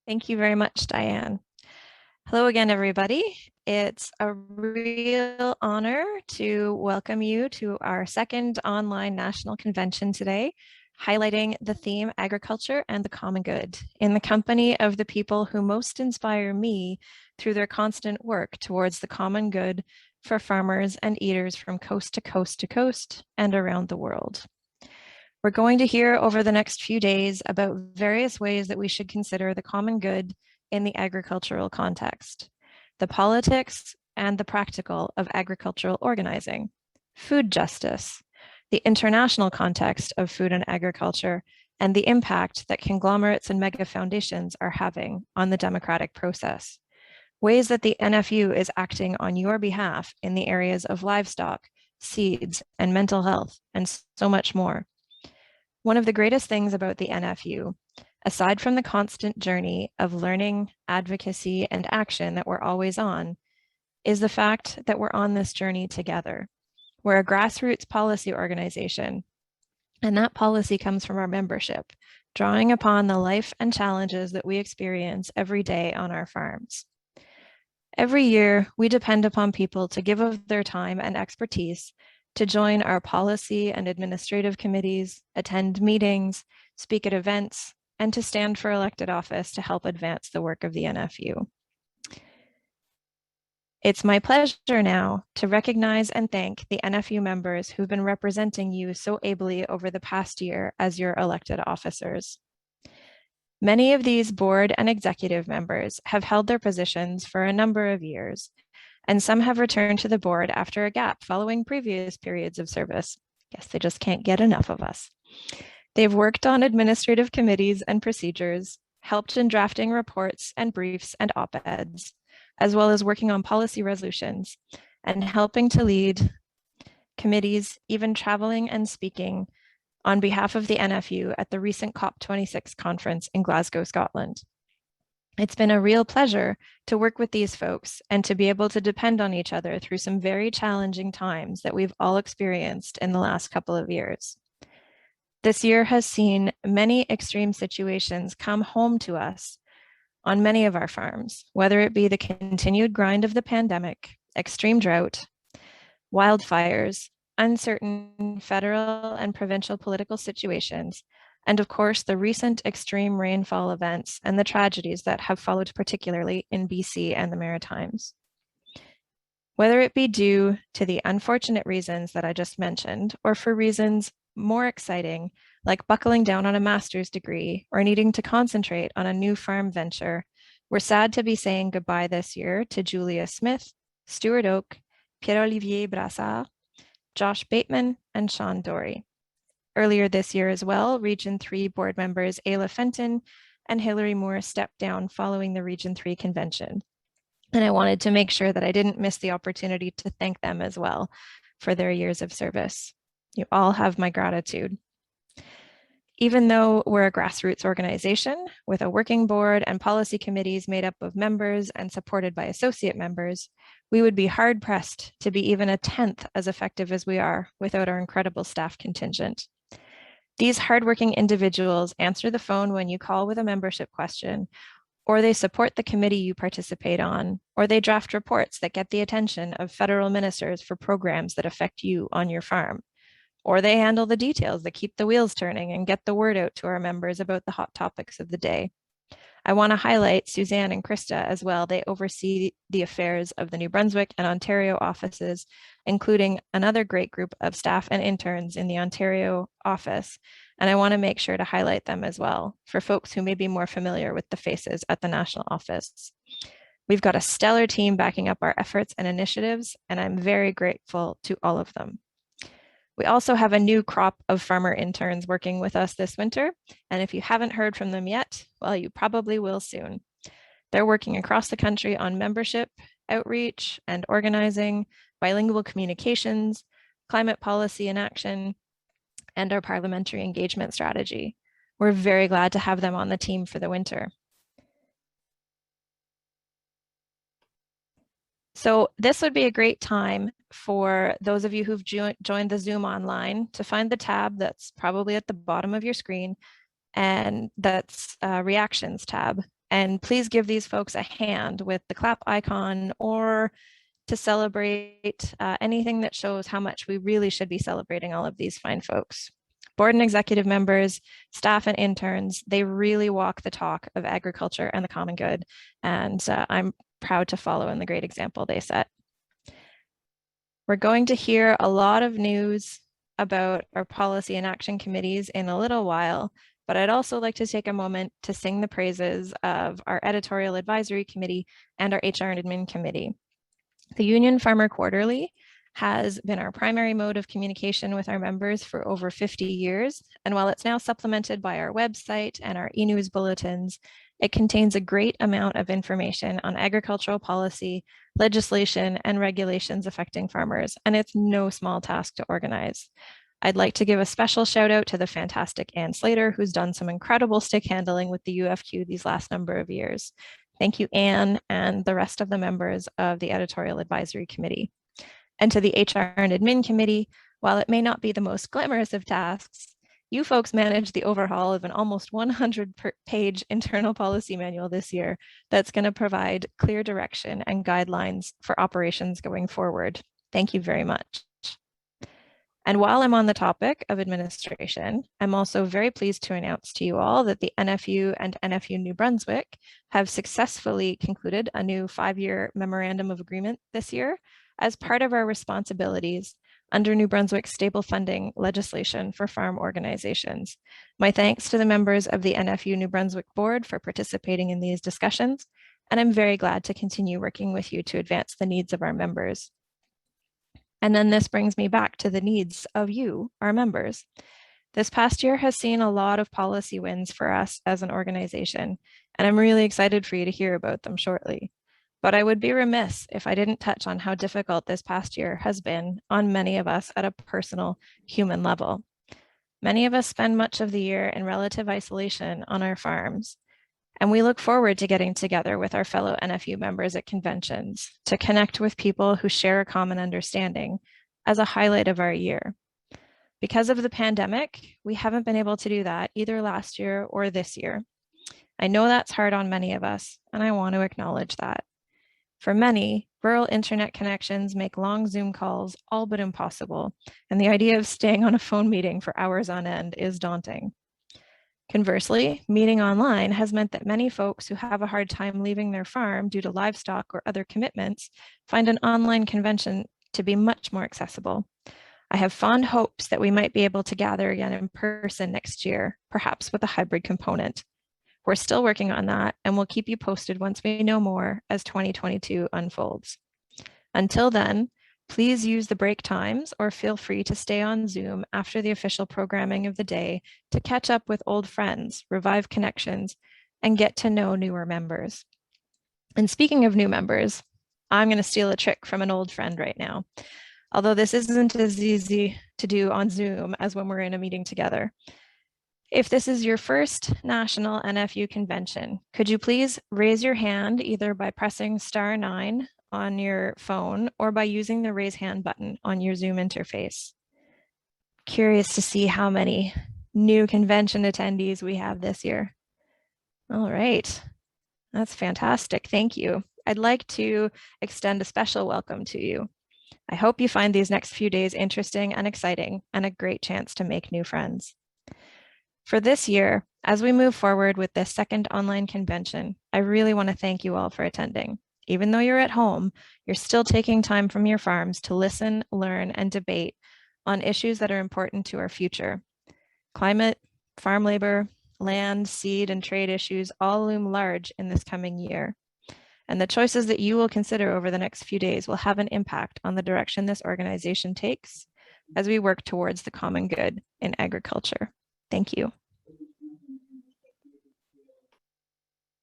Thank you very much, Diane. Hello again, everybody. It's a real honor to welcome you to our second online national convention today, highlighting the theme agriculture and the common good in the company of the people who most inspire me through their constant work towards the common good for farmers and eaters from coast to coast to coast and around the world. We're going to hear over the next few days about various ways that we should consider the common good in the agricultural context, the politics and the practical of agricultural organizing, food justice, the international context of food and agriculture, and the impact that conglomerates and mega foundations are having on the democratic process, ways that the NFU is acting on your behalf in the areas of livestock, seeds, and mental health, and so much more. One of the greatest things about the NFU, aside from the constant journey of learning, advocacy, and action that we're always on, is the fact that we're on this journey together. We're a grassroots policy organization, and that policy comes from our membership, drawing upon the life and challenges that we experience every day on our farms. Every year, we depend upon people to give of their time and expertise to join our policy and administrative committees, attend meetings, speak at events, and to stand for elected office to help advance the work of the NFU. It's my pleasure now to recognize and thank the NFU members who've been representing you so ably over the past year as your elected officers. Many of these board and executive members have held their positions for a number of years, and some have returned to the board after a gap following previous periods of service. Yes, they just can't get enough of us. They've worked on administrative committees and procedures, helped in drafting reports and briefs and op-eds, as well as working on policy resolutions and helping to lead committees, even traveling and speaking on behalf of the NFU at the recent COP26 conference in Glasgow, Scotland. It's been a real pleasure to work with these folks and to be able to depend on each other through some very challenging times that we've all experienced in the last couple of years. This year has seen many extreme situations come home to us on many of our farms, whether it be the continued grind of the pandemic, extreme drought, wildfires, uncertain federal and provincial political situations, and of course, the recent extreme rainfall events and the tragedies that have followed, particularly in BC and the Maritimes. Whether it be due to the unfortunate reasons that I just mentioned, or for reasons more exciting, like buckling down on a master's degree or needing to concentrate on a new farm venture, we're sad to be saying goodbye this year to Julia Smith, Stuart Oak, Pierre-Olivier Brassard, Josh Bateman, and Sean Dory. Earlier this year as well, Region 3 board members Ayla Fenton and Hilary Moore stepped down following the Region 3 convention. And I wanted to make sure that I didn't miss the opportunity to thank them as well for their years of service. You all have my gratitude. Even though we're a grassroots organization with a working board and policy committees made up of members and supported by associate members, we would be hard pressed to be even a tenth as effective as we are without our incredible staff contingent. These hardworking individuals answer the phone when you call with a membership question, or they support the committee you participate on, or they draft reports that get the attention of federal ministers for programs that affect you on your farm, or they handle the details that keep the wheels turning and get the word out to our members about the hot topics of the day. I want to highlight Suzanne and Krista as well. They oversee the affairs of the New Brunswick and Ontario offices, including another great group of staff and interns in the Ontario office. And I want to make sure to highlight them as well for folks who may be more familiar with the faces at the national office. We've got a stellar team backing up our efforts and initiatives, and I'm very grateful to all of them. We also have a new crop of farmer interns working with us this winter, and if you haven't heard from them yet, well, you probably will soon. They're working across the country on membership, outreach, and organizing, bilingual communications, climate policy and action, and our parliamentary engagement strategy. We're very glad to have them on the team for the winter. So this would be a great time for those of you who've joined the Zoom online to find the tab that's probably at the bottom of your screen, and that's Reactions tab. And please give these folks a hand with the clap icon or to celebrate anything that shows how much we really should be celebrating all of these fine folks. Board and executive members, staff and interns, they really walk the talk of agriculture and the common good. And I'm proud to follow in the great example they set. We're going to hear a lot of news about our policy and action committees in a little while, but I'd also like to take a moment to sing the praises of our Editorial Advisory Committee and our HR and Admin Committee. The Union Farmer Quarterly has been our primary mode of communication with our members for over 50 years, and while it's now supplemented by our website and our e-news bulletins, it contains a great amount of information on agricultural policy, legislation, and regulations affecting farmers, and it's no small task to organize. I'd like to give a special shout out to the fantastic Ann Slater, who's done some incredible stick handling with the UFQ these last number of years. Thank you, Anne, and the rest of the members of the Editorial Advisory Committee. And to the HR and Admin Committee, while it may not be the most glamorous of tasks, you folks managed the overhaul of an almost 100-page internal policy manual this year that's going to provide clear direction and guidelines for operations going forward. Thank you very much. And while I'm on the topic of administration, I'm also very pleased to announce to you all that the NFU and NFU New Brunswick have successfully concluded a new 5-year memorandum of agreement this year as part of our responsibilities under New Brunswick's stable funding legislation for farm organizations. My thanks to the members of the NFU New Brunswick board for participating in these discussions, and I'm very glad to continue working with you to advance the needs of our members. And then this brings me back to the needs of you, our members. This past year has seen a lot of policy wins for us as an organization, and I'm really excited for you to hear about them shortly. But I would be remiss if I didn't touch on how difficult this past year has been on many of us at a personal human level. Many of us spend much of the year in relative isolation on our farms, and we look forward to getting together with our fellow NFU members at conventions to connect with people who share a common understanding as a highlight of our year. Because of the pandemic, we haven't been able to do that either last year or this year. I know that's hard on many of us, and I want to acknowledge that. For many, rural internet connections make long Zoom calls all but impossible, and the idea of staying on a phone meeting for hours on end is daunting. Conversely, meeting online has meant that many folks who have a hard time leaving their farm due to livestock or other commitments find an online convention to be much more accessible. I have fond hopes that we might be able to gather again in person next year, perhaps with a hybrid component. We're still working on that, and we'll keep you posted once we know more as 2022 unfolds. Until then, please use the break times or feel free to stay on Zoom after the official programming of the day to catch up with old friends, revive connections, and get to know newer members. And speaking of new members, I'm going to steal a trick from an old friend right now, although this isn't as easy to do on Zoom as when we're in a meeting together. If this is your first national NFU convention, could you please raise your hand either by pressing *9 on your phone or by using the raise hand button on your Zoom interface? Curious to see how many new convention attendees we have this year. All right, that's fantastic. Thank you. I'd like to extend a special welcome to you. I hope you find these next few days interesting and exciting and a great chance to make new friends. For this year, as we move forward with this second online convention, I really want to thank you all for attending. Even though you're at home, you're still taking time from your farms to listen, learn, and debate on issues that are important to our future. Climate, farm labor, land, seed, and trade issues all loom large in this coming year. And the choices that you will consider over the next few days will have an impact on the direction this organization takes as we work towards the common good in agriculture. Thank you.